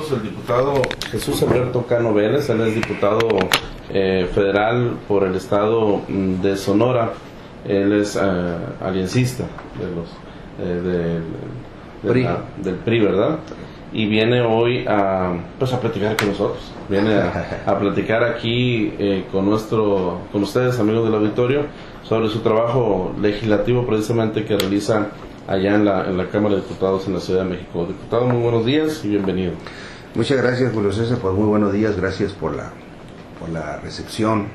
nosotros el diputado Jesús Alberto Cano Vélez. Él es diputado federal por el estado de Sonora. Él es aliencista del PRI, ¿verdad? Y viene hoy a platicar con nosotros. Viene a platicar aquí con ustedes, amigos del auditorio, sobre su trabajo legislativo precisamente que realiza allá en la Cámara de Diputados en la Ciudad de México. Diputado, muy buenos días y bienvenido. Muchas gracias, Julio César, pues muy buenos días, gracias por la recepción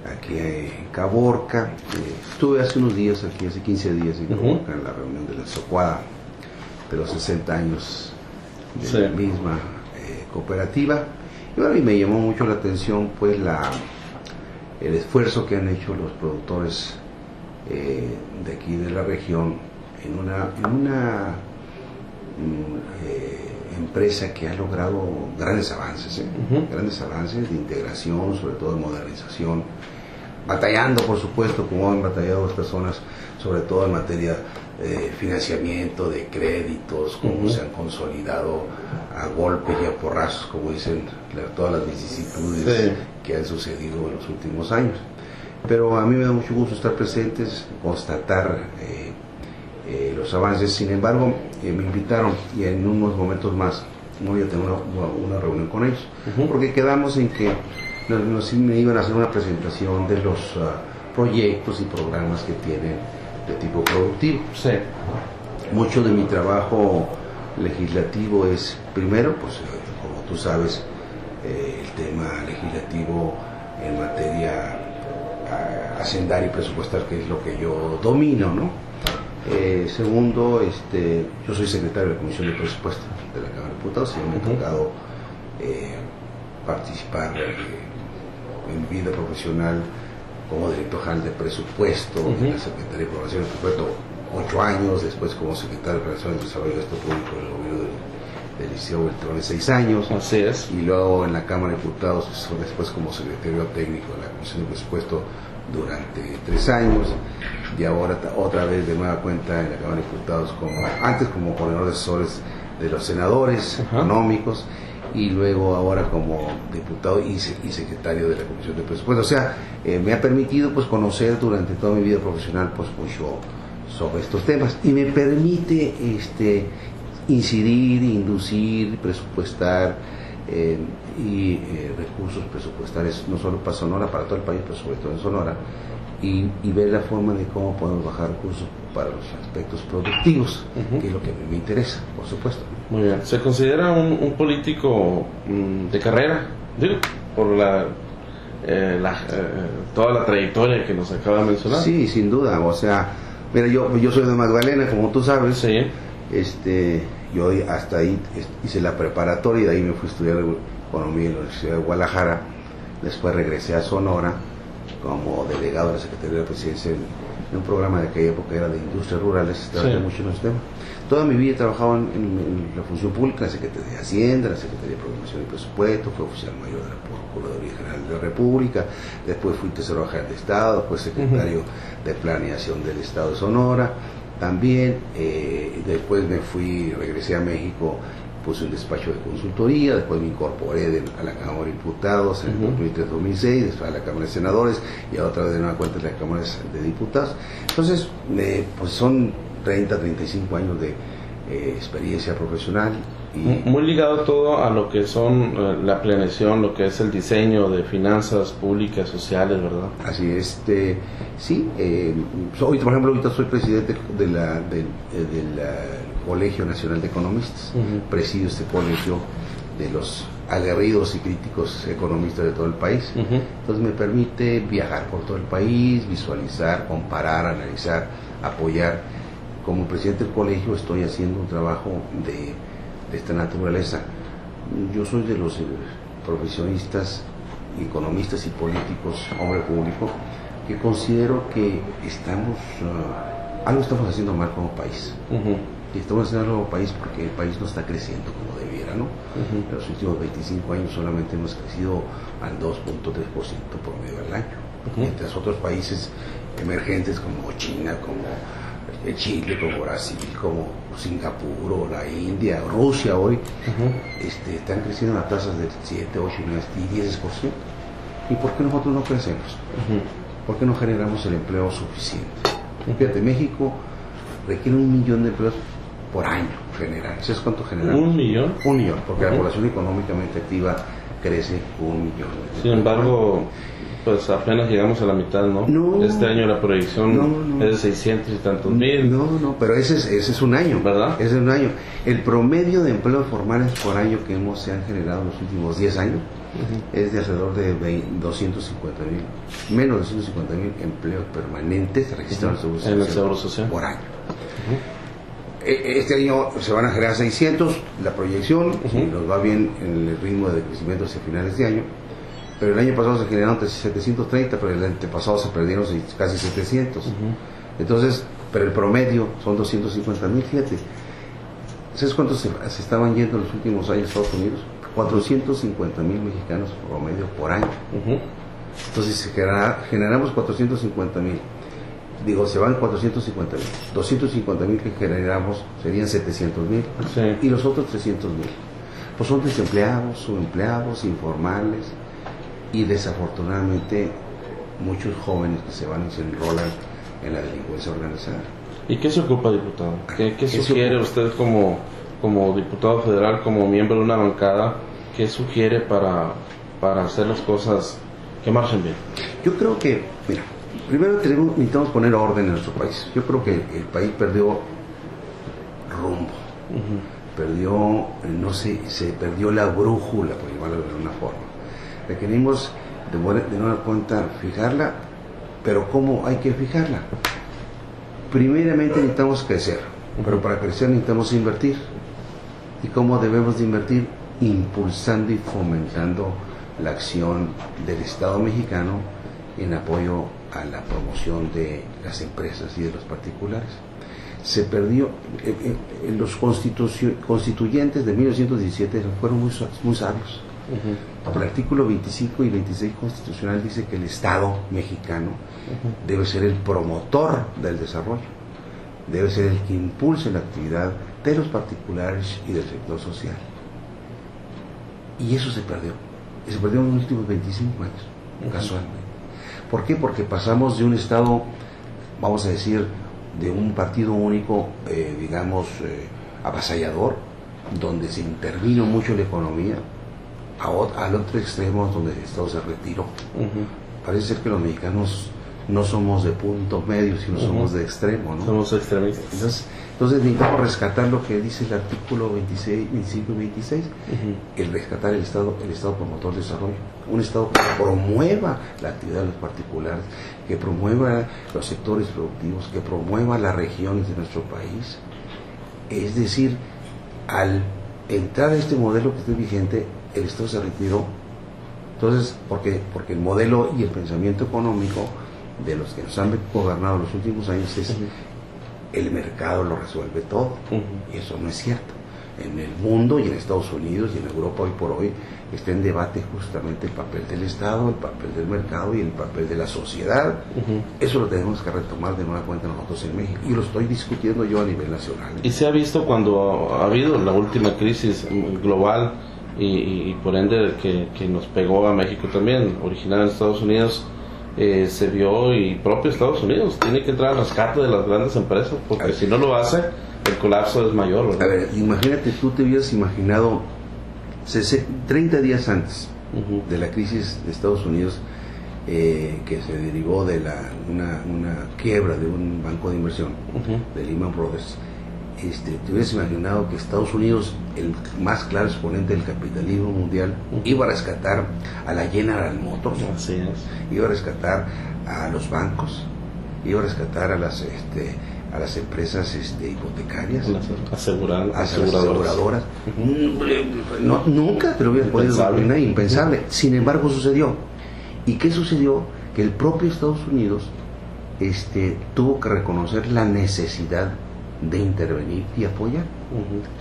aquí en Caborca. Estuve hace unos días aquí, hace 15 días en Caborca, en la reunión de la Socuada de los 60 años de la misma cooperativa. Y bueno, y me llamó mucho la atención pues el esfuerzo que han hecho los productores de aquí de la región en una empresa que ha logrado grandes avances, grandes avances de integración, sobre todo de modernización, batallando por supuesto como han batallado las personas, sobre todo en materia de financiamiento, de créditos, cómo se han consolidado a golpes y a porrazos, como dicen todas las vicisitudes que han sucedido en los últimos años. Pero a mí me da mucho gusto estar presentes, constatar los avances. Sin embargo, me invitaron y en unos momentos más voy a tener una reunión con ellos, porque quedamos en que me iban a hacer una presentación de los proyectos y programas que tienen de tipo productivo. Sí. Mucho de mi trabajo legislativo es, primero, pues como tú sabes, el tema legislativo en materia hacendaria y presupuestal, que es lo que yo domino, ¿no? Segundo, yo soy secretario de la Comisión de Presupuesto de la Cámara de Diputados y me ha tocado participar en mi vida profesional como director general de presupuesto de la Secretaría de Programación de Presupuesto 8 años, después como secretario de Relaciones de Desarrollo de Gasto Público del gobierno del Liceo Beltrán 6 años. Así es. Y luego en la Cámara de Diputados, después como secretario técnico de la Comisión de Presupuesto durante 3 años, y ahora otra vez de nueva cuenta en la Cámara de Diputados, antes como coordinador de asesores de los senadores económicos, y luego ahora como diputado y secretario de la Comisión de Presupuestos. O sea, me ha permitido pues conocer durante toda mi vida profesional pues mucho sobre estos temas, y me permite incidir, inducir, presupuestar y recursos presupuestales, no solo para Sonora, para todo el país, pero sobre todo en Sonora, y ver la forma de cómo podemos bajar recursos para los aspectos productivos, que es lo que me interesa, por supuesto. Muy bien. ¿Se considera un político de carrera? Digo, por toda la trayectoria que nos acaba de mencionar. Sí, sin duda. O sea, mira, yo soy de Magdalena, como tú sabes. Sí. Yo hasta ahí hice la preparatoria y de ahí me fui a estudiar economía en la Universidad de Guadalajara. Después regresé a Sonora como delegado de la Secretaría de la Presidencia en un programa de aquella época, era de industrias rurales, trabajé mucho en ese tema. Toda mi vida he trabajado en la función pública, en la Secretaría de Hacienda, en la Secretaría de Programación y Presupuesto, fui oficial mayor de la Procuraduría General de la República, después fui tesorero general de Estado, después secretario de Planeación del Estado de Sonora, también, después regresé a México, puse un despacho de consultoría, después me incorporé a la Cámara de Diputados en el 2003-2006, después a la Cámara de Senadores y a otra vez de nueva cuenta en la Cámara de Diputados. Entonces, pues son 30-35 años de experiencia profesional. Y muy ligado todo a lo que son la planeación, lo que es el diseño de finanzas públicas, sociales, ¿verdad? Así es, sí. Por ejemplo, ahorita soy presidente del Colegio Nacional de Economistas. Presido este colegio de los aguerridos y críticos economistas de todo el país. Entonces me permite viajar por todo el país, visualizar, comparar, analizar, apoyar. Como presidente del colegio estoy haciendo un trabajo de esta naturaleza. Yo soy de los profesionistas, economistas y políticos, hombre público, que considero que algo estamos haciendo mal como país. Y estamos haciendo algo como país porque el país no está creciendo como debiera, ¿no? En los últimos 25 años solamente hemos crecido al 2.3% promedio al año. Mientras otros países emergentes como China, como Chile, como Brasil, como Singapur, o la India, Rusia hoy, están creciendo a tasas del 7, 8 y 10%. ¿Y por qué nosotros no crecemos? ¿Por qué no generamos el empleo suficiente? Fíjate, México requiere 1 millón de empleos por año general. ¿Sabes cuánto generamos? ¿1 millón? 1 millón, porque la población económicamente activa crece 1 millón. Sin embargo, pues apenas llegamos a la mitad, ¿no? No. Este año la proyección es de 600 y tantos mil. No, pero ese es un año. ¿Verdad? Ese es un año. El promedio de empleos formales por año que se han generado en los últimos 10 años es de alrededor de 250,000, menos de 250,000 empleos permanentes registrados en el Seguro Social por año. Este año se van a generar 600, la proyección, si nos va bien en el ritmo de crecimiento hacia finales de año, pero el año pasado se generaron 730, pero el antepasado se perdieron casi 700. Entonces, pero el promedio son 250,000, fíjate. ¿Sabes cuántos se estaban yendo en los últimos años a Estados Unidos? 450,000 mexicanos promedio por año. Entonces, si generamos 450,000, se van 450,000, 250,000 que generamos serían 700,000, y los otros 300,000 pues son desempleados, subempleados, informales, y desafortunadamente muchos jóvenes que se van y se enrolan en la delincuencia organizada. ¿Y qué se ocupa, diputado? ¿Qué sugiere usted como diputado federal, como miembro de una bancada? ¿Qué sugiere para hacer las cosas que marchen bien? Yo creo que, mira, primero necesitamos poner orden en nuestro país. Yo creo que el país perdió rumbo, se perdió la brújula, por llamarlo de alguna forma. Requerimos de nueva cuenta fijarla, pero ¿cómo hay que fijarla? Primeramente necesitamos crecer, pero para crecer necesitamos invertir. ¿Y cómo debemos de invertir? Impulsando y fomentando la acción del Estado mexicano en apoyo a la promoción de las empresas y de los particulares. Se perdió, los constituyentes de 1917 fueron muy sabios. El artículo 25 y 26 constitucional dice que el Estado mexicano debe ser el promotor del desarrollo, debe ser el que impulse la actividad de los particulares y del sector social. Y eso se perdió. Y se perdió en los últimos 25 años, casualmente. ¿Por qué? Porque pasamos de un Estado, vamos a decir, de un partido único, avasallador, donde se intervino mucho la economía, al otro extremo donde el Estado se retiró. Parece ser que los mexicanos no somos de puntos medios, sino somos de extremo, ¿no? Somos extremistas. Entonces necesitamos rescatar lo que dice el artículo 26, 25 y 26, el rescatar el Estado promotor de desarrollo, un Estado que promueva la actividad de los particulares, que promueva los sectores productivos, que promueva las regiones de nuestro país. Es decir, al entrar a este modelo que está vigente, el Estado se retiró. Entonces, porque el modelo y el pensamiento económico de los que nos han gobernado los últimos años es el mercado lo resuelve todo, y eso no es cierto. En el mundo y en Estados Unidos y en Europa hoy por hoy está en debate justamente el papel del Estado, el papel del mercado y el papel de la sociedad. Eso lo tenemos que retomar de nueva cuenta nosotros en México, y lo estoy discutiendo yo a nivel nacional. Y se ha visto cuando ha habido la última crisis global y por ende que nos pegó a México también, originada en Estados Unidos, se vio, y propio Estados Unidos tiene que entrar al rescate de las grandes empresas, porque si no lo hace, el colapso es mayor, ¿verdad? A ver, imagínate, tú te hubieras imaginado 30 días antes de la crisis de Estados Unidos, que se derivó de una quiebra de un banco de inversión, de Lehman Brothers, te hubieras imaginado que Estados Unidos, el más claro exponente del capitalismo mundial, iba a rescatar a la General Motors, iba a rescatar a los bancos, iba a rescatar a las empresas hipotecarias, aseguradoras. Nunca te lo hubieras podido imaginar, impensable. Sin embargo, sucedió. ¿Y qué sucedió? Que el propio Estados Unidos tuvo que reconocer la necesidad de intervenir y apoyar.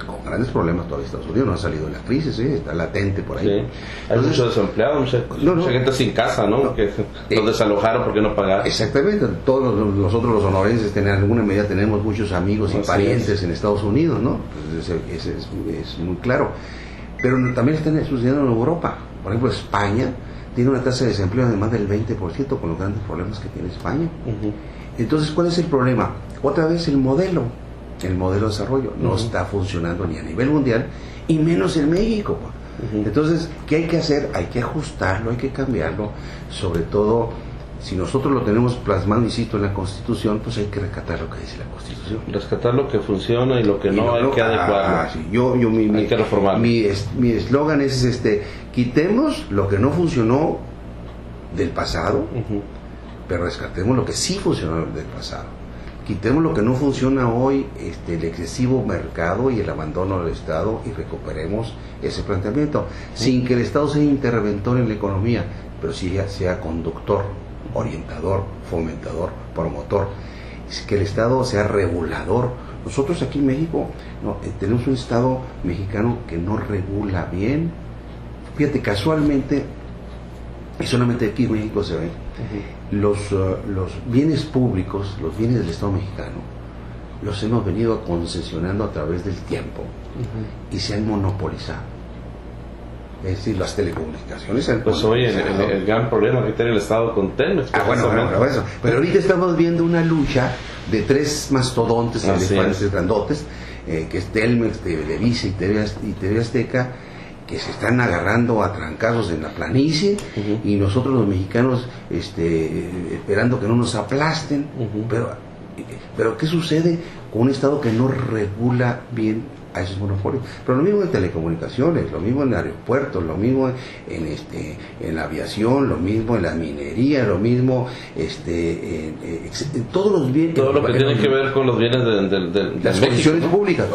con grandes problemas todavía Estados Unidos, no ha salido de la crisis, está latente por ahí. Sí. Hay muchos desempleados, mucha gente sin casa, ¿no? Que los desalojaron porque no pagaron. Exactamente, todos nosotros los sonorenses en alguna medida tenemos muchos amigos y parientes en Estados Unidos, ¿no? Pues es muy claro. Pero también está sucediendo en Europa. Por ejemplo, España tiene una tasa de desempleo de más del 20% con los grandes problemas que tiene España. Entonces, ¿cuál es el problema? Otra vez el modelo de desarrollo no está funcionando ni a nivel mundial y menos en México. Entonces, ¿qué hay que hacer? Hay que ajustarlo, hay que cambiarlo, sobre todo si nosotros lo tenemos plasmado, insisto, en la Constitución, pues hay que rescatar lo que dice la Constitución. Rescatar lo que funciona y lo que no hay que adecuarlo. Sí. Hay que reformarlo. Mi eslogan es quitemos lo que no funcionó del pasado, pero rescatemos lo que sí funcionó del pasado. Quitemos lo que no funciona hoy, el excesivo mercado y el abandono del Estado, y recuperemos ese planteamiento, sin que el Estado sea interventor en la economía, pero sí sea conductor, orientador, fomentador, promotor, que el Estado sea regulador. Nosotros aquí en México tenemos un Estado mexicano que no regula bien. Fíjate, casualmente, y solamente aquí en México se ve, los bienes públicos, los bienes del Estado mexicano, los hemos venido concesionando a través del tiempo y se han monopolizado. Es decir, las telecomunicaciones. Pues hoy el gran problema que tiene el Estado con Telmex. Bueno, eso. Pero ahorita estamos viendo una lucha de tres mastodontes, elefantes grandotes, que es Telmex, Televisa y TV Azteca, que se están agarrando a trancazos en la planicie, y nosotros los mexicanos esperando que no nos aplasten. Pero ¿qué sucede con un Estado que no regula bien a esos monopolios? Pero lo mismo en telecomunicaciones, lo mismo en aeropuertos, lo mismo en la aviación, lo mismo en la minería, lo mismo en todos los bienes. Todo lo que tiene que ver con los bienes de las concesiones públicas,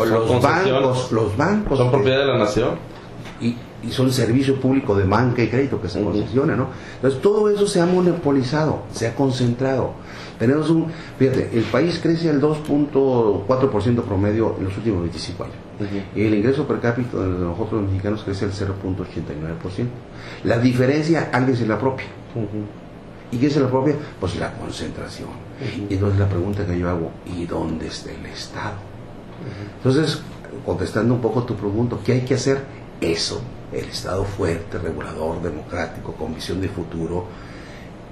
los bancos son propiedad de la nación. Y son servicio público de banca y crédito que se concesiona, ¿no? Entonces todo eso se ha monopolizado, se ha concentrado. Tenemos fíjate, el país crece al 2.4% promedio en los últimos 25 años. Y el ingreso per cápita de nosotros los mexicanos crece al 0.89%. La diferencia alguien se la apropia. ¿Y qué se la apropia? Pues la concentración. Y entonces la pregunta que yo hago, ¿y dónde está el Estado? Entonces, contestando un poco tu pregunta, ¿qué hay que hacer? Eso, el Estado fuerte, regulador, democrático, con visión de futuro,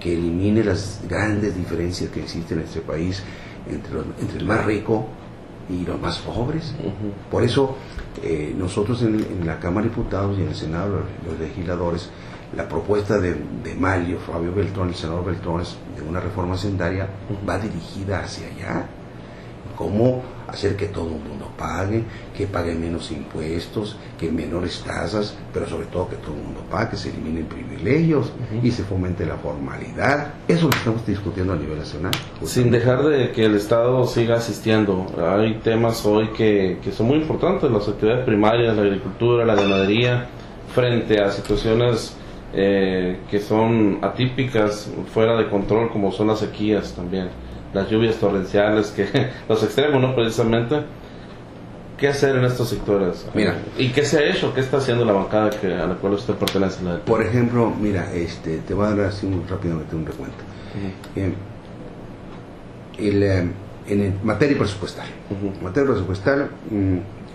que elimine las grandes diferencias que existen en este país entre el más rico y los más pobres. Por eso nosotros en la Cámara de Diputados y en el Senado, los legisladores, la propuesta de Mario Fabio Beltrón, el senador Beltrón, de una reforma hacendaria, va dirigida hacia allá. Cómo hacer que todo el mundo pague, que pague menos impuestos, que menores tasas, pero sobre todo que todo el mundo pague, que se eliminen privilegios y se fomente la formalidad. Eso lo estamos discutiendo a nivel nacional. Sin dejar de que el Estado siga asistiendo. Hay temas hoy que son muy importantes, las actividades primarias, la agricultura, la ganadería, frente a situaciones que son atípicas, fuera de control, como son las sequías también, las lluvias torrenciales, los extremos, ¿no? Precisamente, ¿qué hacer en estos sectores? Mira, ¿y qué se ha hecho? ¿Qué está haciendo la bancada a la cual usted pertenece? Por ejemplo, mira, te voy a dar así rápidamente un recuento. En materia presupuestal,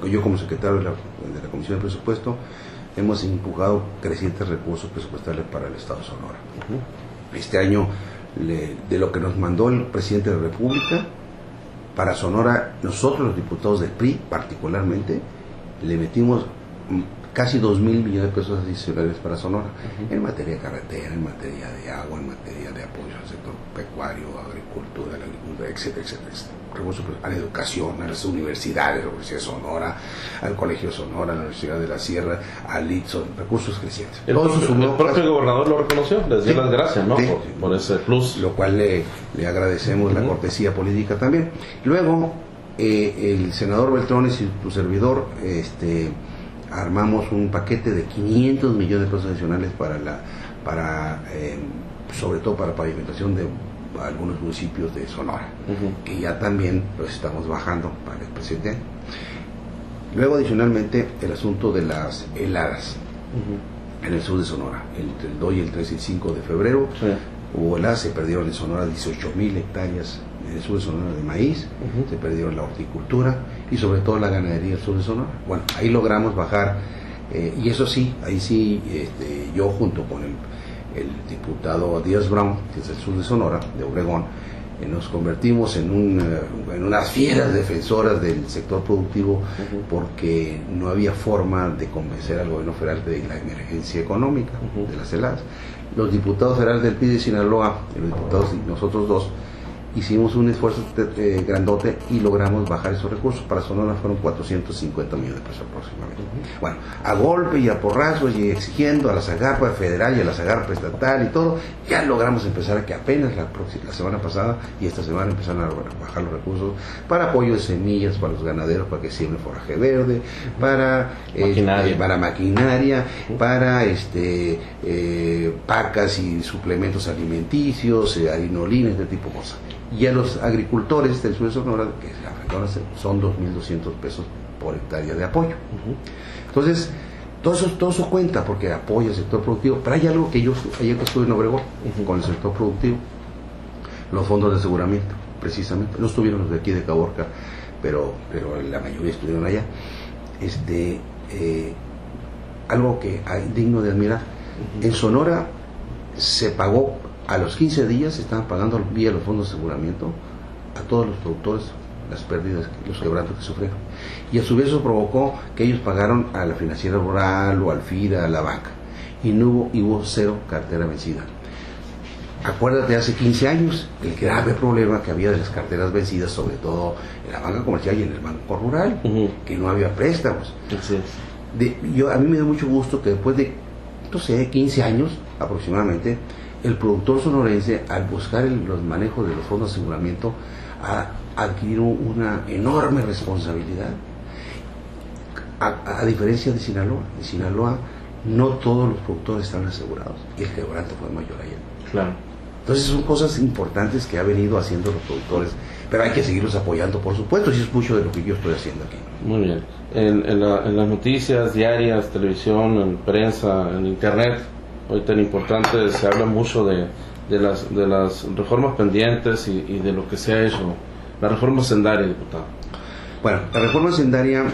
yo como secretario de la Comisión de Presupuesto hemos empujado crecientes recursos presupuestales para el Estado de Sonora. Este año, de lo que nos mandó el presidente de la República para Sonora, nosotros los diputados del PRI particularmente le metimos casi 2.000 millones de pesos adicionales para Sonora, en materia de carretera, en materia de agua, en materia de apoyo al sector pecuario, agricultura, etcétera, recursos a la educación, a las universidades, a la Universidad de Sonora, al Colegio Sonora, a la Universidad de la Sierra, al ITSO, recursos crecientes. El propio gobernador lo reconoció, les dio las gracias, ¿no? Por ese plus. Lo cual le agradecemos la cortesía política también. Luego, el senador Beltrones y tu servidor, armamos un paquete de 500 millones de pesos adicionales sobre todo para pavimentación de algunos municipios de Sonora, que ya también los estamos bajando para el presidente. Luego, adicionalmente, el asunto de las heladas en el sur de Sonora. Entre el 2 y el 3 y el 5 de febrero hubo heladas, se perdieron en Sonora 18,000 hectáreas en el sur de Sonora de maíz, se perdieron la horticultura y sobre todo la ganadería del sur de Sonora. Bueno, ahí logramos bajar, y eso sí, ahí sí, yo junto con el diputado Díaz Brown, que es del sur de Sonora, de Obregón, nos convertimos en unas fieras defensoras del sector productivo, porque no había forma de convencer al gobierno federal de la emergencia económica de las heladas. Los diputados federales del PRI de Sinaloa, los diputados y nosotros dos, hicimos un esfuerzo grandote y logramos bajar esos recursos. Para Sonora fueron 450 millones de pesos aproximadamente. Bueno, a golpe y a porrazos y exigiendo a la Zagarpa federal y a la Zagarpa estatal y todo, ya logramos empezar a que apenas la semana pasada y esta semana empezaron a bajar los recursos para apoyo de semillas para los ganaderos, para que siembren forraje verde, para maquinaria, para pacas y suplementos alimenticios, harinolina, este tipo de cosas. Y a los agricultores del sur de Sonora, que son 2.200 pesos por hectárea de apoyo. Entonces, todo eso cuenta, porque apoya el sector productivo. Pero hay algo que ayer que estuve en Obregón con el sector productivo, los fondos de aseguramiento, precisamente. No estuvieron los de aquí de Caborca, pero la mayoría estuvieron allá. Algo que hay digno de admirar. En Sonora se pagó, a los 15 días se estaban pagando vía los fondos de aseguramiento a todos los productores las pérdidas, los quebrantos que sufrieron. Y a su vez eso provocó que ellos pagaron a la financiera rural o al FIRA, a la banca. Y hubo cero cartera vencida. Acuérdate, hace 15 años, el grave problema que había de las carteras vencidas, sobre todo en la banca comercial y en el banco rural, que no había préstamos. A mí me da mucho gusto que después de, 15 años aproximadamente, el productor sonorense, al buscar los manejos de los fondos de aseguramiento, ha adquirido una enorme responsabilidad, a diferencia de Sinaloa. En Sinaloa no todos los productores están asegurados y el quebranto fue mayor allá. Claro. Entonces son cosas importantes que ha venido haciendo los productores, pero hay que seguirlos apoyando, por supuesto, y es mucho de lo que yo estoy haciendo aquí. Muy bien. En las noticias diarias, televisión, en prensa, en internet, hoy tan importante, se habla mucho de las reformas pendientes y de lo que se ha hecho. La reforma hacendaria, diputado. Bueno, la reforma hacendaria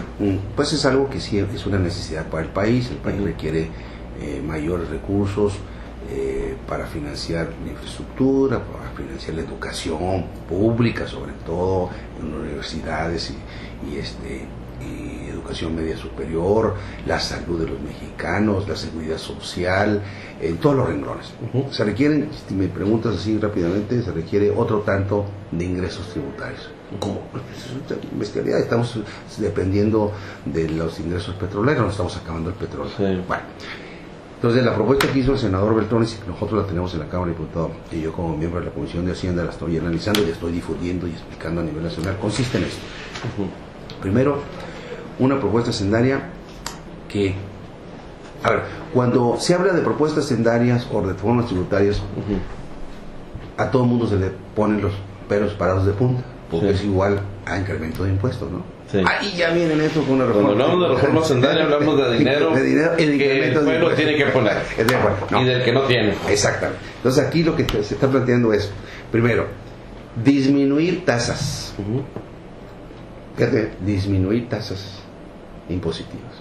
pues es algo que sí es una necesidad para el país requiere mayores recursos para financiar la infraestructura, para financiar la educación pública, sobre todo en universidades y educación media superior, la salud de los mexicanos, la seguridad social, en todos los renglones. Se requieren, si me preguntas así rápidamente, se requiere otro tanto de ingresos tributarios. Como bestialidad, estamos dependiendo de los ingresos petroleros, nos estamos acabando el petróleo. Sí. Bueno, entonces la propuesta que hizo el senador Beltrones, y que nosotros la tenemos en la Cámara de Diputados, y yo como miembro de la Comisión de Hacienda la estoy analizando y estoy difundiendo y explicando a nivel nacional, consiste en esto. Primero, una propuesta hacendaria que, a ver, cuando se habla de propuestas hacendarias o de reformas tributarias, a todo el mundo se le ponen los pelos parados de punta, porque es igual a incremento de impuestos, ¿no? Sí. Ahí ya vienen esto con una reforma. Cuando hablamos de reforma hacendaria hablamos de dinero, que el pueblo tiene que poner y del que no tiene. Exactamente. Entonces aquí lo que se está planteando es, primero, disminuir tasas. Fíjate, disminuir tasas impositivas.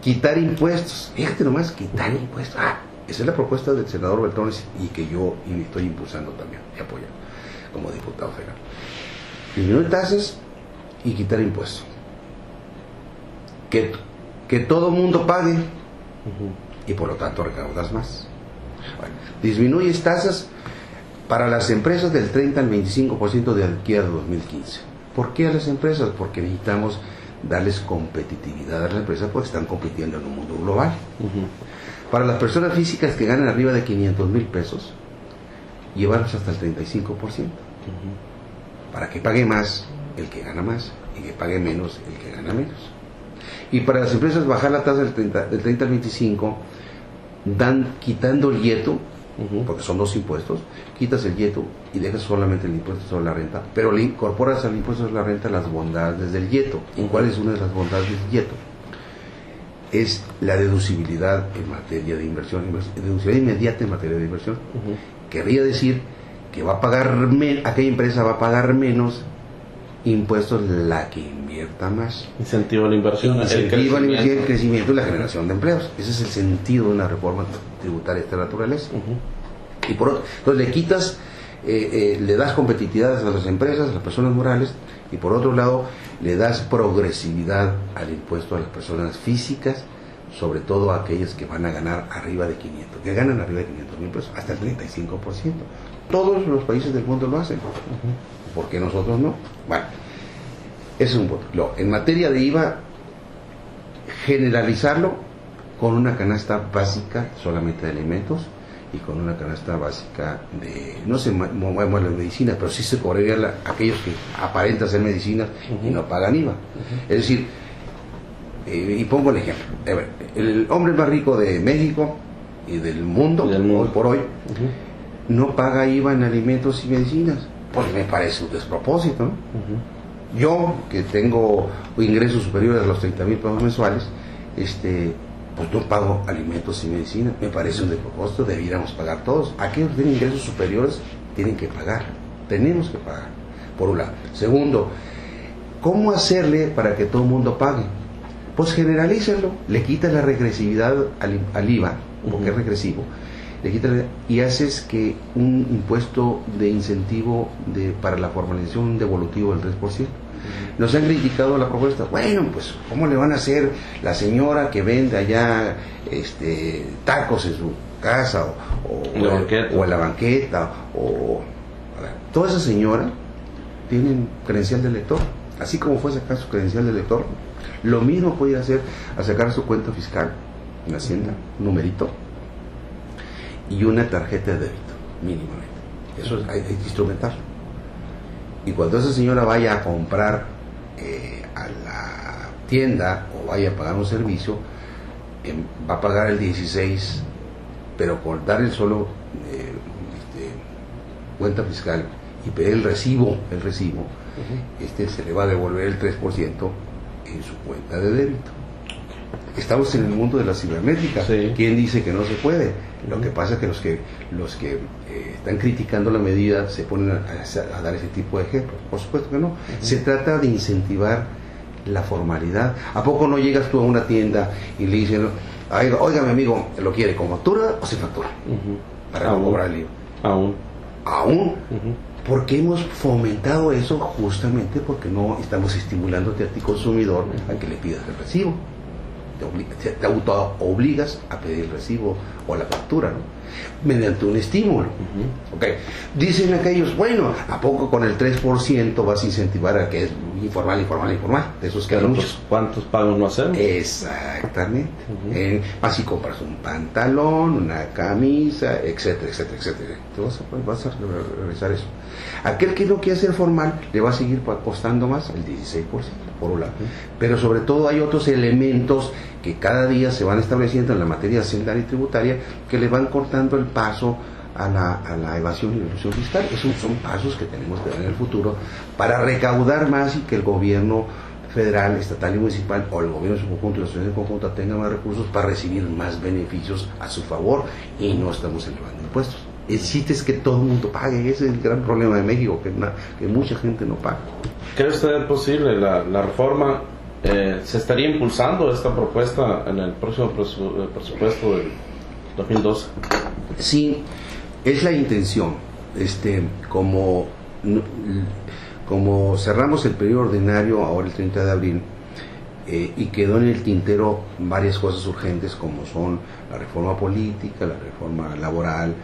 Quitar impuestos. Fíjate nomás, quitar impuestos. Esa es la propuesta del senador Beltrones y que yo estoy impulsando también y apoyando como diputado federal. Disminuir tasas y quitar impuestos. Que todo mundo pague y por lo tanto recaudas más. Bueno, disminuyes tasas para las empresas del 30 al 25% de aquí a 2015. ¿Por qué a las empresas? Porque necesitamos darles competitividad a las empresas porque están compitiendo en un mundo global. Para las personas físicas que ganan arriba de 500,000 pesos, llevarlos hasta el 35%. Para que pague más el que gana más y que pague menos el que gana menos. Y para las empresas bajar la tasa del 30 al 25, quitando el IETO porque son dos impuestos, quitas el YETO y dejas solamente el impuesto sobre la renta, pero le incorporas al impuesto sobre la renta las bondades del YETO. ¿Y cuál es una de las bondades del YETO? Es la deducibilidad en materia de inversión, deducibilidad inmediata en materia de inversión. Querría decir que va a pagar aquella empresa va a pagar menos impuestos la que invierta más. Incentivo a la inversión, el crecimiento y la generación de empleos. Ese es el sentido de una reforma tributaria de esta naturaleza. Y por otro, entonces le quitas, le das competitividad a las empresas, a las personas morales, y por otro lado le das progresividad al impuesto a las personas físicas, sobre todo a aquellas que van a ganar arriba de 500, que ganan arriba de 500,000 pesos, hasta el 35%. Todos los países del mundo lo hacen. ¿Por qué nosotros no? Bueno, ese es un punto. En materia de IVA, generalizarlo con una canasta básica solamente de alimentos y con una canasta básica de, no sé, las medicinas, pero sí se cobraría a aquellos que aparentan ser medicinas y no pagan IVA. Es decir, y pongo el ejemplo. El hombre más rico de México y del mundo, hoy por hoy, no paga IVA en alimentos y medicinas. Pues me parece un despropósito, ¿no? Yo, que tengo ingresos superiores a los 30,000 pesos mensuales, pues no pago alimentos y medicina. Me parece un despropósito, debiéramos pagar todos. Aquellos que tienen ingresos superiores tienen que pagar. Tenemos que pagar, por un lado. Segundo, ¿cómo hacerle para que todo el mundo pague? Pues generalícenlo, le quitas la regresividad al IVA, porque es regresivo, le quitas y haces que un impuesto de incentivo para la formalización, un devolutivo del 3%. Nos han criticado la propuesta. Bueno, pues ¿cómo le van a hacer la señora que vende allá tacos en su casa o en la banqueta? Toda esa señora tiene credencial de lector, así como fue a sacar su credencial de lector. Lo mismo puede hacer a sacar su cuenta fiscal en Hacienda, un numerito y una tarjeta de débito, mínimamente. Eso hay que instrumentarlo. Y cuando esa señora vaya a comprar a la tienda o vaya a pagar un servicio, va a pagar el 16, pero por dar el solo cuenta fiscal y pedir el recibo, se le va a devolver el 3% en su cuenta de débito. Estamos en el mundo de la cibernética. ¿Quién dice que no se puede? Lo que pasa es que los que están criticando la medida se ponen a dar ese tipo de ejemplos. Por supuesto que no. Se trata de incentivar la formalidad. ¿A poco no llegas tú a una tienda y le dicen, oiga mi amigo, ¿lo quiere con factura o sin factura? Para no cobrar el IVA. Aún. ¿Por qué hemos fomentado eso? Justamente porque no estamos estimulándote a ti consumidor a que le pidas el recibo. Te auto-obligas a pedir el recibo o la factura, ¿no? Mediante un estímulo. Dicen aquellos, bueno, ¿a poco con el 3% vas a incentivar a que es informal? De esos que anuncios. ¿Cuántos pagos no hacemos? Exactamente. Vas y compras un pantalón, una camisa, etcétera. Te vas a realizar eso. Aquel que no quiere ser formal le va a seguir costando más, el 16%, por un lado. Pero sobre todo hay otros elementos que cada día se van estableciendo en la materia hacendaria y tributaria que le van cortando el paso a la evasión y la ilusión fiscal. Esos son pasos que tenemos que dar en el futuro para recaudar más y que el gobierno federal, estatal y municipal, o el gobierno en su conjunto y la sociedad en conjunto tengan más recursos para recibir más beneficios a su favor, y no estamos elevando impuestos. El chiste es que todo el mundo pague. Ese es el gran problema de México, que mucha gente no paga. ¿Cree usted posible la reforma? ¿Se estaría impulsando esta propuesta en el próximo presupuesto del 2012? Sí, es la intención. Como cerramos el periodo ordinario ahora el 30 de abril, y quedó en el tintero varias cosas urgentes, como son la reforma política, la reforma laboral,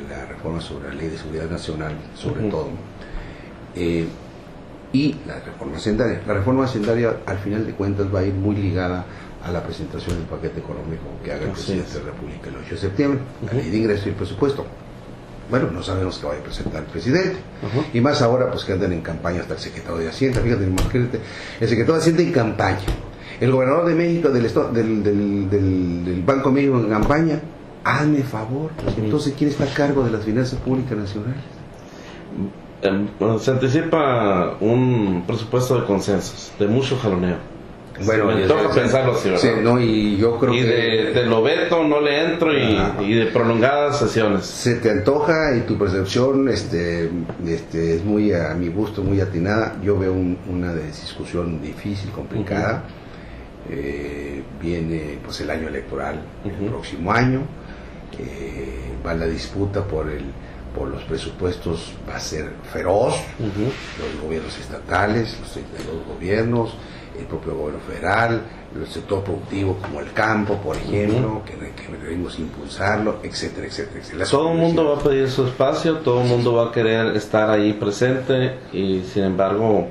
la reforma sobre la Ley de Seguridad Nacional, sobre todo, y la reforma hacendaria. La reforma hacendaria, al final de cuentas, va a ir muy ligada a la presentación del paquete económico que haga el presidente de la República el 8 de septiembre, la ley de ingreso y el presupuesto. Bueno, no sabemos qué vaya a presentar el presidente, y más ahora pues que andan en campaña hasta el secretario de Hacienda. Fíjate, el secretario de Hacienda en campaña, el gobernador de México, del Banco de México en campaña, hazme favor. Entonces, ¿quién está a cargo de las finanzas públicas nacionales? Se anticipa un presupuesto de consensos, de mucho jaloneo. Bueno, me toca pensarlo así, ¿verdad? Sí, no, y yo creo y que... de lo veto no le entro y de prolongadas sesiones. Se te antoja y tu percepción es muy a mi gusto, muy atinada. Yo veo una discusión difícil, complicada. Viene pues el año electoral, el próximo año. Va la disputa por los presupuestos, va a ser feroz. Los gobiernos estatales, los 32 gobiernos, el propio gobierno federal, el sector productivo como el campo, por ejemplo, que debemos impulsarlo, etcétera, etcétera, etcétera. Todo el mundo va a pedir su espacio, todo el mundo va a querer estar ahí presente y sin embargo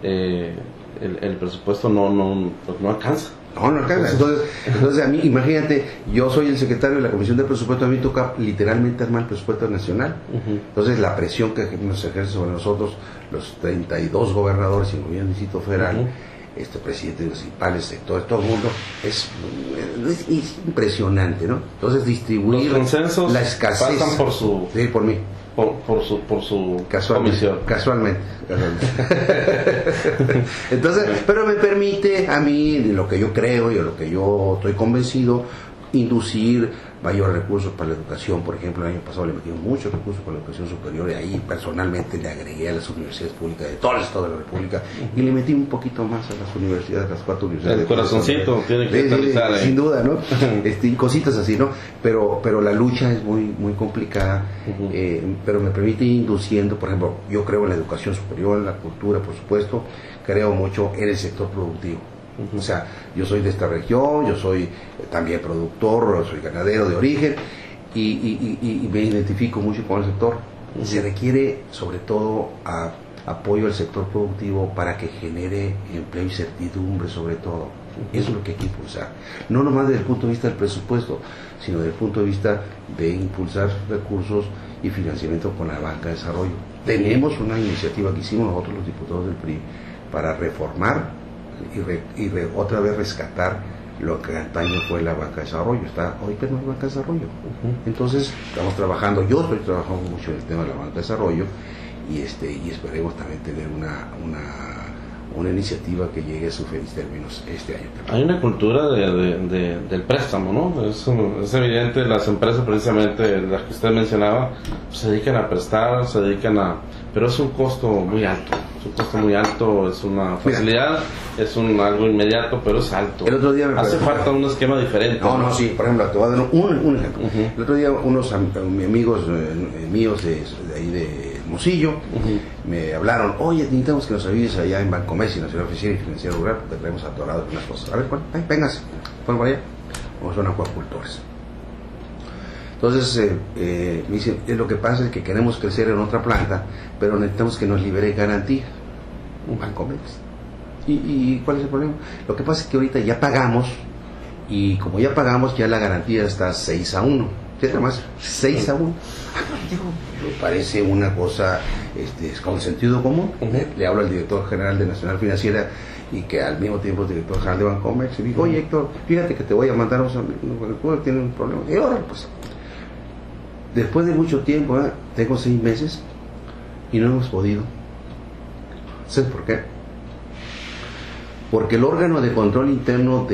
el presupuesto no alcanza. No alcanza. Entonces a mí, imagínate, yo soy el secretario de la Comisión de Presupuesto, a mí toca literalmente armar el presupuesto nacional. Entonces la presión que nos ejerce sobre nosotros, los 32 gobernadores, incluyendo el Distrito Federal, presidentes municipales, sectores, todo el mundo, es impresionante, ¿no? Entonces distribuir los consensos la escasez pasan por su... Sí, por mí. Por su comisión. Casualmente. Entonces, pero me permite a mí, lo que yo creo y lo que yo estoy convencido, inducir mayores recursos para la educación. Por ejemplo, el año pasado le metimos muchos recursos para la educación superior y ahí personalmente le agregué a las universidades públicas de todo el estado de la República y le metí un poquito más a las universidades, las 4 universidades. El corazoncito tiene que actualizar ahí. Sin duda, ¿no? Cositas así, ¿no? Pero la lucha es muy complicada, pero me permite ir induciendo. Por ejemplo, yo creo en la educación superior, en la cultura, por supuesto, creo mucho en el sector productivo. O sea, yo soy de esta región, yo soy también productor, soy ganadero de origen y me identifico mucho con el sector. Se requiere sobre todo apoyo al sector productivo para que genere empleo y certidumbre sobre todo. Eso es lo que hay que impulsar. No nomás desde el punto de vista del presupuesto, sino desde el punto de vista de impulsar recursos y financiamiento con la banca de desarrollo. Tenemos una iniciativa que hicimos nosotros los diputados del PRI para reformar y otra vez rescatar lo que antaño fue la banca de desarrollo. Ahorita no hay banca de desarrollo. Entonces estamos trabajando, yo estoy trabajando mucho en el tema de la banca de desarrollo y esperemos también tener una iniciativa que llegue a sus felices términos este año. Hay una cultura del préstamo, ¿no? Es evidente, las empresas precisamente las que usted mencionaba se dedican a prestar, pero es un costo muy alto. Es una facilidad, es algo inmediato, pero es alto. El otro día hace falta un esquema diferente. No, sí, por ejemplo, te voy a dar un ejemplo. El otro día unos amigos míos de ahí de Hermosillo me hablaron: oye, necesitamos que nos ayudes allá en Bancomex y Nacional Financiera y Financiera Rural porque traemos atorados unas cosas. A ver, vénganse, fueron para allá, como son acuacultores. Entonces me dicen, lo que pasa es que queremos crecer en otra planta, pero necesitamos que nos libere garantías. Bancomex. ¿Y cuál es el problema? Lo que pasa es que ahorita ya pagamos, y como ya pagamos, ya la garantía está 6-1. ¿Qué más? 6-1. Me parece una cosa con sentido común. Le hablo al director general de Nacional Financiera y que al mismo tiempo es director general de Bancomex y digo: oye, Héctor, fíjate que te voy a mandar tiene un problema. Y ahora pues después de mucho tiempo, tengo 6 meses y no hemos podido. ¿Sabes por qué? Porque el órgano de control interno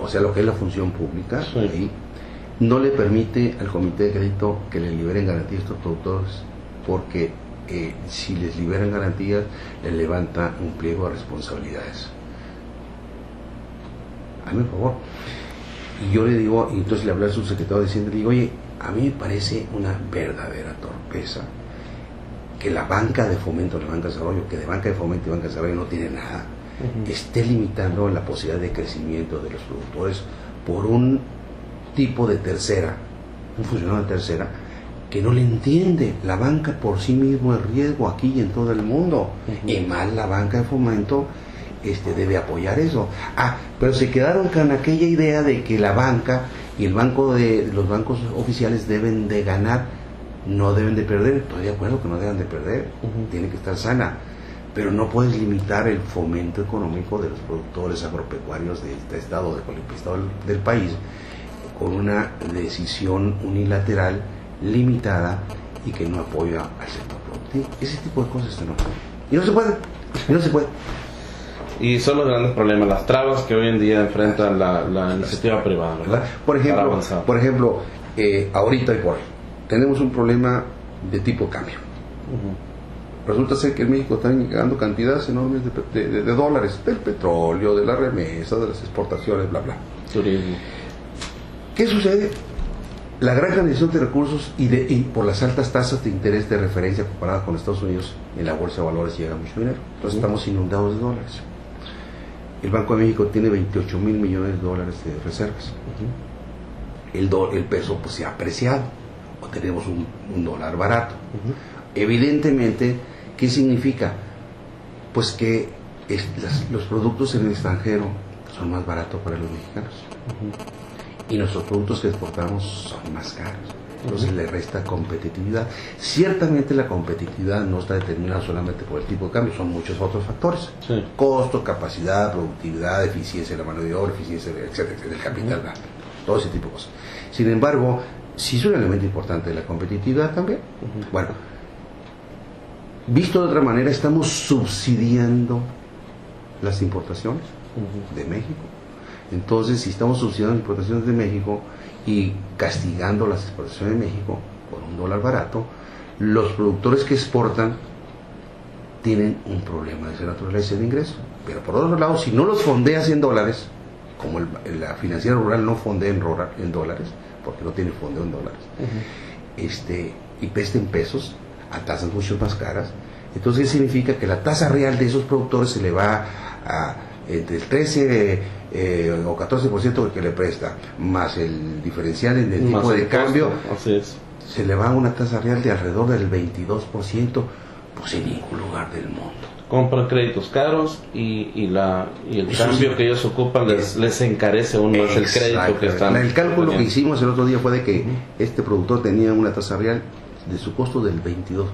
o sea, lo que es la función pública, ahí, no le permite al comité de crédito que le liberen garantías a estos productores, porque si les liberan garantías, les levanta un pliego de responsabilidades. Hazme un favor. Y yo le digo, y entonces le hablé al subsecretario de Hacienda, le digo: oye, a mí me parece una verdadera torpeza que la banca de fomento, la banca de desarrollo, que de banca de fomento y banca de desarrollo no tiene nada, esté limitando la posibilidad de crecimiento de los productores por un tipo de tercera, un funcionario de tercera, que no le entiende. La banca por sí mismo es riesgo aquí y en todo el mundo, y más la banca de fomento debe apoyar eso. Pero se quedaron con aquella idea de que la banca y los bancos oficiales deben de ganar, no deben de perder. Estoy de acuerdo que no deben de perder, tiene que estar sana, pero no puedes limitar el fomento económico de los productores agropecuarios de este estado, del país, con una decisión unilateral, limitada y que no apoya al sector productivo. Ese tipo de cosas no. Y no se puede. Y son los grandes problemas, las trabas que hoy en día enfrentan la iniciativa privada, ¿verdad? Por ejemplo, ahorita y por hoy, tenemos un problema de tipo cambio. Resulta ser que en México están llegando cantidades enormes de dólares, del petróleo, de la remesa, de las exportaciones, bla, bla. Turismo. ¿Qué sucede? La gran canalización de recursos y por las altas tasas de interés de referencia comparadas con Estados Unidos, en la bolsa de valores llega mucho dinero. Entonces estamos inundados de dólares. El Banco de México tiene 28 mil millones de dólares de reservas. El peso pues se ha apreciado, o tenemos un dólar barato. Evidentemente, ¿qué significa? Pues que los productos en el extranjero son más baratos para los mexicanos. Y nuestros productos que exportamos son más caros. Entonces le resta competitividad. Ciertamente la competitividad no está determinada solamente por el tipo de cambio, son muchos otros factores. Sí. Costo, capacidad, productividad, eficiencia de la mano de obra, eficiencia, etcétera, del capital, todo ese tipo de cosas. Sin embargo, sí es un elemento importante de la competitividad también. Bueno, visto de otra manera, estamos subsidiando las importaciones de México. Entonces, si estamos subsidiando las importaciones de México y castigando las exportaciones de México por un dólar barato, los productores que exportan tienen un problema de esa naturaleza de ingreso. Pero por otro lado, si no los fondeas en dólares, como la financiera rural no fondea en dólares, porque no tiene fondeo en dólares, y presta en pesos a tasas mucho más caras, entonces ¿qué significa? Que la tasa real de esos productores se le va a entre el 13 o 14% que le presta, más el diferencial en el tipo de cambio, se le va a una tasa real de alrededor del 22%, pues en ningún lugar del mundo. Compran créditos caros y el cambio que ellos ocupan les encarece aún más el crédito que están. El cálculo que hicimos el otro día fue de que este productor tenía una tasa real de su costo del 22%.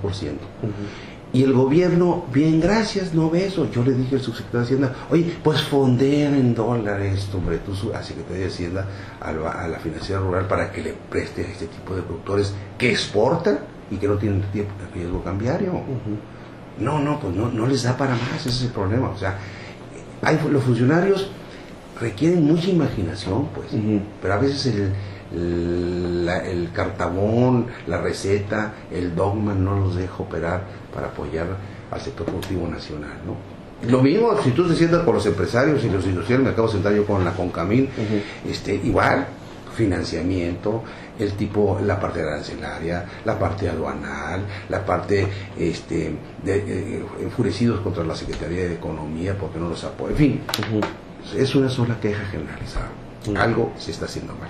Y el gobierno, bien, gracias, no ve eso. Yo le dije al subsecretario de Hacienda, oye, pues fondean en dólares, hombre, tú a Secretaría de Hacienda, a la financiera rural, para que le preste a este tipo de productores que exportan y que no tienen riesgo cambiario. Pues no les da para más, ese es el problema. O sea, los funcionarios requieren mucha imaginación, pues, pero a veces el cartabón, la receta, el dogma no los deja operar para apoyar al sector productivo nacional, ¿no? Lo mismo si tú te sientas con los empresarios y los industriales, me acabo de sentar yo con la Concamín, igual, financiamiento, la parte arancelaria, la parte aduanal, la parte enfurecidos contra la Secretaría de Economía porque no los apoya, en fin, es una sola queja generalizada. Algo se está haciendo mal.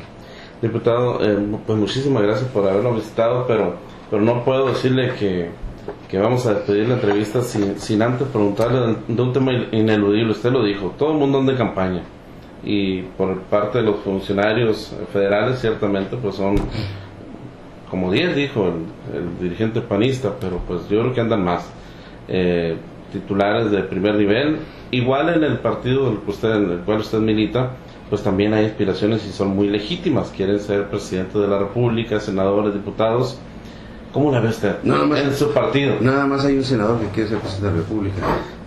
Diputado, pues muchísimas gracias por habernos visitado, pero no puedo decirle que vamos a despedir la entrevista sin antes preguntarle de un tema ineludible. Usted lo dijo, todo el mundo anda en campaña, y por parte de los funcionarios federales ciertamente pues son como 10, dijo el dirigente panista, pero pues yo creo que andan más titulares de primer nivel. Igual en el partido en el cual usted milita, pues también hay aspiraciones y son muy legítimas, quieren ser presidente de la República, senadores, diputados. ¿Cómo la ve usted en su partido? Nada más hay un senador que quiere ser presidente de la República.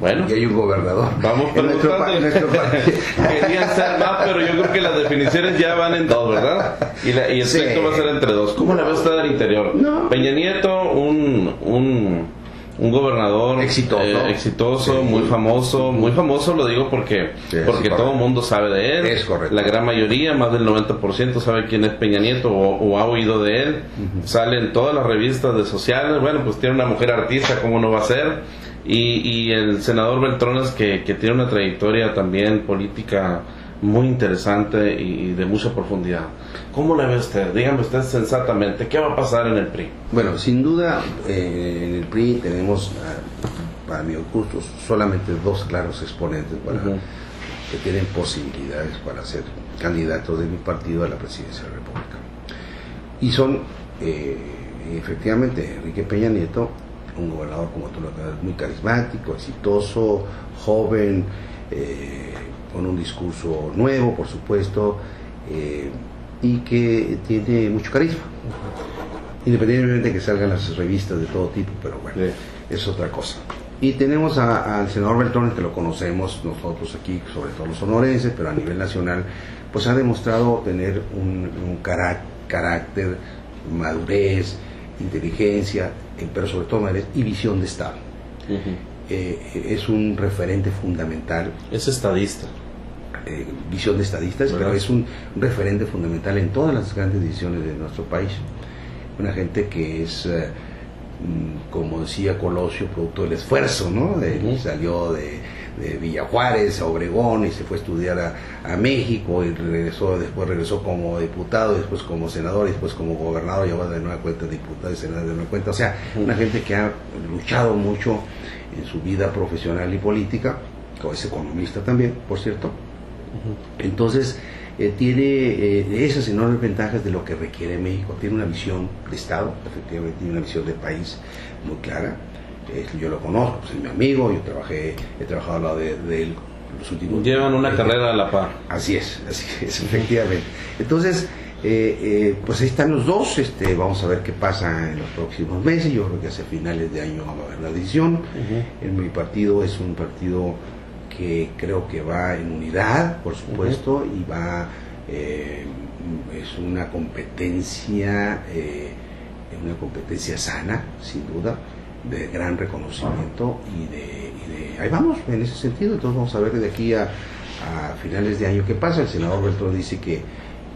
Bueno. Y hay un gobernador. Vamos preguntando. Querían ser más, pero yo creo que las definiciones ya van en dos, ¿verdad? Y el texto va a ser entre dos. ¿Cómo la ve usted al interior? Peña Nieto, un gobernador exitoso, muy famoso, lo digo porque todo el mundo sabe de él. Es correcto. La gran mayoría, más del 90%, sabe quién es Peña Nieto o ha oído de él. Sale en todas las revistas de sociales. Bueno, pues tiene una mujer artista, ¿cómo no va a ser? Y el senador Beltrones, que tiene una trayectoria también política muy interesante y de mucha profundidad. ¿Cómo la ve usted? Dígame usted sensatamente, ¿qué va a pasar en el PRI? Bueno, sin duda, en el PRI tenemos, para mi gusto, solamente dos claros exponentes que tienen posibilidades para ser candidatos de mi partido a la presidencia de la República. Y son, efectivamente, Enrique Peña Nieto, un gobernador, como tú lo acabas, muy carismático, exitoso, joven, con un discurso nuevo, por supuesto, y que tiene mucho carisma. Independientemente de que salgan las revistas de todo tipo, pero bueno, es otra cosa. Y tenemos al senador Beltrones, que lo conocemos nosotros aquí, sobre todo los sonorenses, pero a nivel nacional, pues ha demostrado tener un carácter, madurez, inteligencia, pero sobre todo madurez y visión de Estado. Es un referente fundamental. Es estadista. Visión de estadistas, ¿verdad? Pero es un referente fundamental en todas las grandes decisiones de nuestro país. Una gente que es, como decía Colosio, producto del esfuerzo, ¿no? Salió de Villa Juárez a Obregón y se fue a estudiar a México y después regresó como diputado, después como senador y después como gobernador, y ahora de nueva cuenta diputado y senador de nueva cuenta. O sea, una gente que ha luchado mucho en su vida profesional y política, o es economista también, por cierto. Entonces tiene esas enormes ventajas de lo que requiere México. Tiene una visión de Estado, efectivamente tiene una visión de país muy clara. Yo lo conozco, pues es mi amigo, he trabajado al lado de él los últimos. Llevan una carrera a la par. Así es, efectivamente. Entonces, pues ahí están los dos. Vamos a ver qué pasa en los próximos meses. Yo creo que hacia finales de año va a haber la decisión. En mi partido es un partido que creo que va en unidad, por supuesto, y va, es una competencia sana, sin duda, de gran reconocimiento y de ahí vamos, en ese sentido. Entonces vamos a ver de aquí a finales de año qué pasa. El senador Beltrán dice que,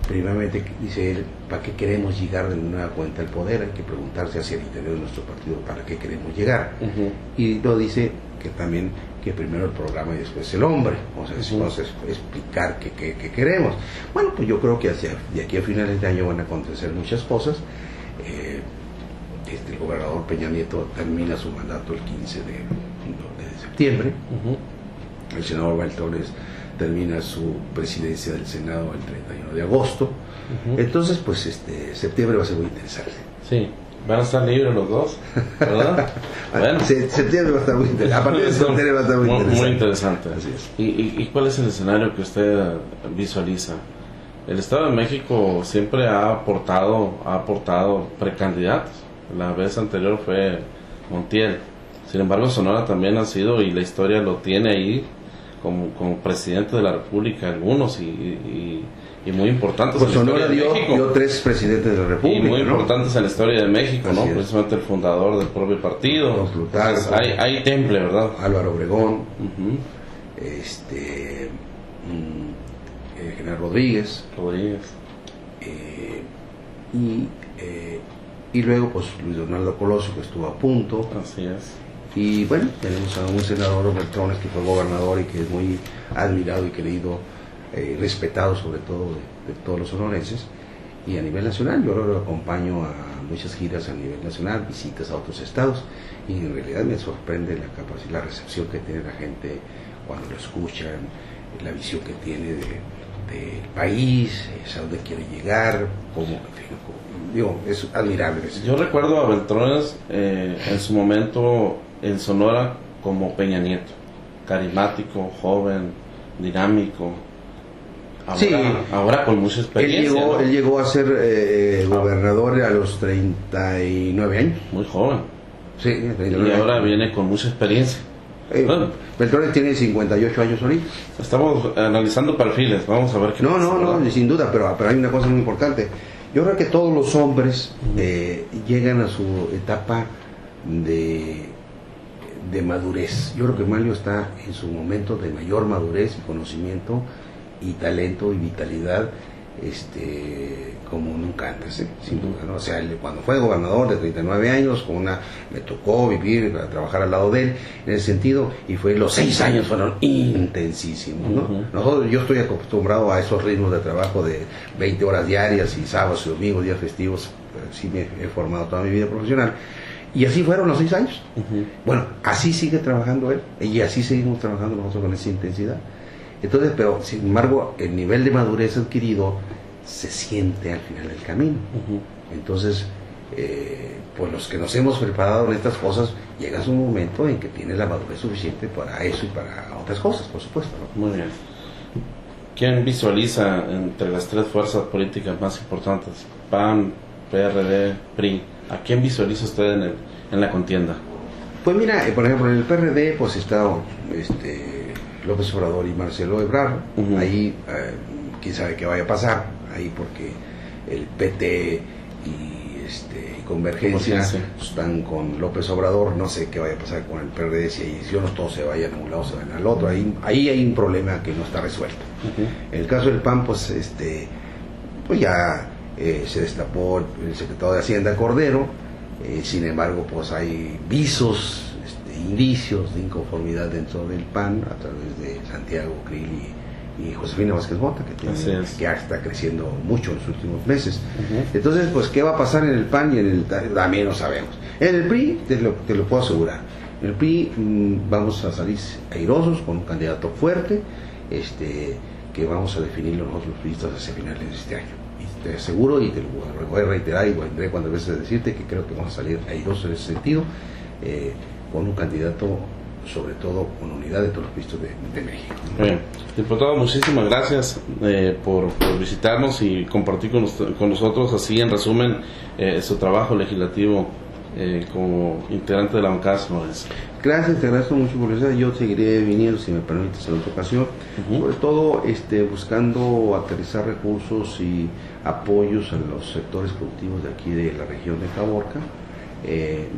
primeramente, dice él, ¿para qué queremos llegar de nueva cuenta al poder? Hay que preguntarse hacia el interior de nuestro partido, ¿para qué queremos llegar? Y lo dice que también, que primero el programa y después el hombre. Vamos a explicar qué queremos. Bueno, pues yo creo que de aquí a finales de año van a acontecer muchas cosas. El gobernador Peña Nieto termina su mandato el 15 de septiembre. El senador Beltrones termina su presidencia del Senado el 31 de agosto. Entonces, pues septiembre va a ser muy interesante. Sí. ¿Van a estar libres los dos? ¿Verdad? Bueno. Septiembre va a estar muy interesante. A partir de septiembre va a estar muy interesante. Muy interesante. Así es. ¿Y cuál es el escenario que usted visualiza? El Estado de México siempre ha aportado precandidatos. La vez anterior fue Montiel. Sin embargo, Sonora también ha sido, y la historia lo tiene ahí, como presidente de la República, algunos, y muy importantes. Pues Sonora dio 3 presidentes de la República. Y muy importantes en la historia de México, ¿no? Precisamente el fundador del propio partido. Entonces, hay temple, ¿verdad? Álvaro Obregón, General Rodríguez. Y luego, pues, Luis Donaldo Colosio, que estuvo a punto. Así es. Y bueno, tenemos a un senador, Beltrones, que fue gobernador y que es muy admirado y querido, respetado sobre todo de todos los sonorenses. Y a nivel nacional, yo lo acompaño a muchas giras a nivel nacional, visitas a otros estados, y en realidad me sorprende la capacidad, la recepción que tiene la gente cuando lo escuchan, la visión que tiene del país, a dónde quiere llegar, es admirable. Yo recuerdo a Beltrones en su momento en Sonora como Peña Nieto, carismático, joven, dinámico. Ahora con mucha experiencia. Él llegó a ser gobernador a los 39 años. Muy joven. Sí, 39 y ahora años. viene con mucha experiencia. Beltrones tiene 58 años ahorita. Estamos analizando perfiles, vamos a ver qué pasa. No, sin duda, pero hay una cosa muy importante. Yo creo que todos los hombres llegan a su etapa de madurez. Yo creo que Mario está en su momento de mayor madurez y conocimiento y talento y vitalidad, como nunca antes, sin duda, ¿no? O sea, cuando fue gobernador de 39 años, me tocó vivir, trabajar al lado de él, en ese sentido, y los 6 años fueron intensísimos, ¿no? Yo estoy acostumbrado a esos ritmos de trabajo de 20 horas diarias y sábados y domingos, días festivos. Sí me he formado toda mi vida profesional, y así fueron los 6 años. Bueno, así sigue trabajando él, y así seguimos trabajando nosotros con esa intensidad. Entonces, pero sin embargo, el nivel de madurez adquirido se siente al final del camino. Entonces, pues los que nos hemos preparado en estas cosas, llega un momento en que tienes la madurez suficiente para eso y para otras cosas, por supuesto, ¿no? Muy bien. ¿quién visualiza entre las tres fuerzas políticas más importantes, PAN, PRD, PRI? ¿A quién visualiza usted en la contienda? Pues mira, por ejemplo, en el PRD pues está López Obrador y Marcelo Ebrard. Ahí quién sabe qué vaya a pasar ahí, porque el PT y Convergencia están con López Obrador. No sé qué vaya a pasar con el PRD, si no todos se vayan a un lado, se van al otro. Ahí hay un problema que no está resuelto. En el caso del PAN, pues pues ya se destapó el secretario de Hacienda, Cordero. Sin embargo, pues hay visos, indicios de inconformidad dentro del PAN a través de Santiago Krill y Josefina Vázquez Mota, que ya está creciendo mucho en los últimos meses. Entonces, pues, ¿qué va a pasar en el PAN y en el también no sabemos? En el PRI, te lo puedo asegurar. En el PRI vamos a salir airosos con un candidato fuerte, que vamos a definirlo nosotros los priistas hacia finales de este año. Y te aseguro, y te lo voy a reiterar y vendré cuantas veces decirte que creo que vamos a salir airosos en ese sentido, con un candidato, sobre todo con unidad de todos los priistas de México. Bien. Diputado, muchísimas gracias por visitarnos y compartir con nosotros, así en resumen, su trabajo legislativo como integrante de la bancada sonorense. Gracias, te agradezco mucho por eso. Yo seguiré viniendo, si me permites, en otra ocasión, sobre todo buscando aterrizar recursos y apoyos a los sectores productivos de aquí de la región de Caborca.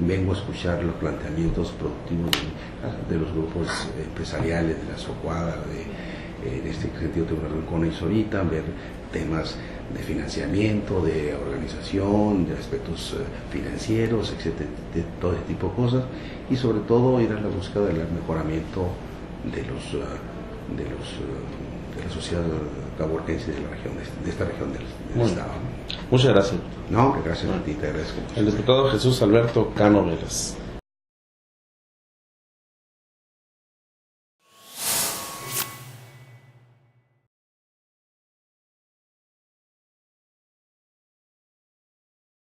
Vengo a escuchar los planteamientos productivos de los grupos empresariales, de la SOCUADA, en este sentido tengo una reunión con ellos ahorita, ver temas de financiamiento, de organización, de aspectos financieros, etcétera, de todo ese tipo de cosas, y sobre todo ir a la búsqueda del mejoramiento de la sociedad caborquense de la región, de esta región del estado. Muchas gracias. No, gracias a ti, te agradezco. El diputado Jesús Alberto Cano Vélez.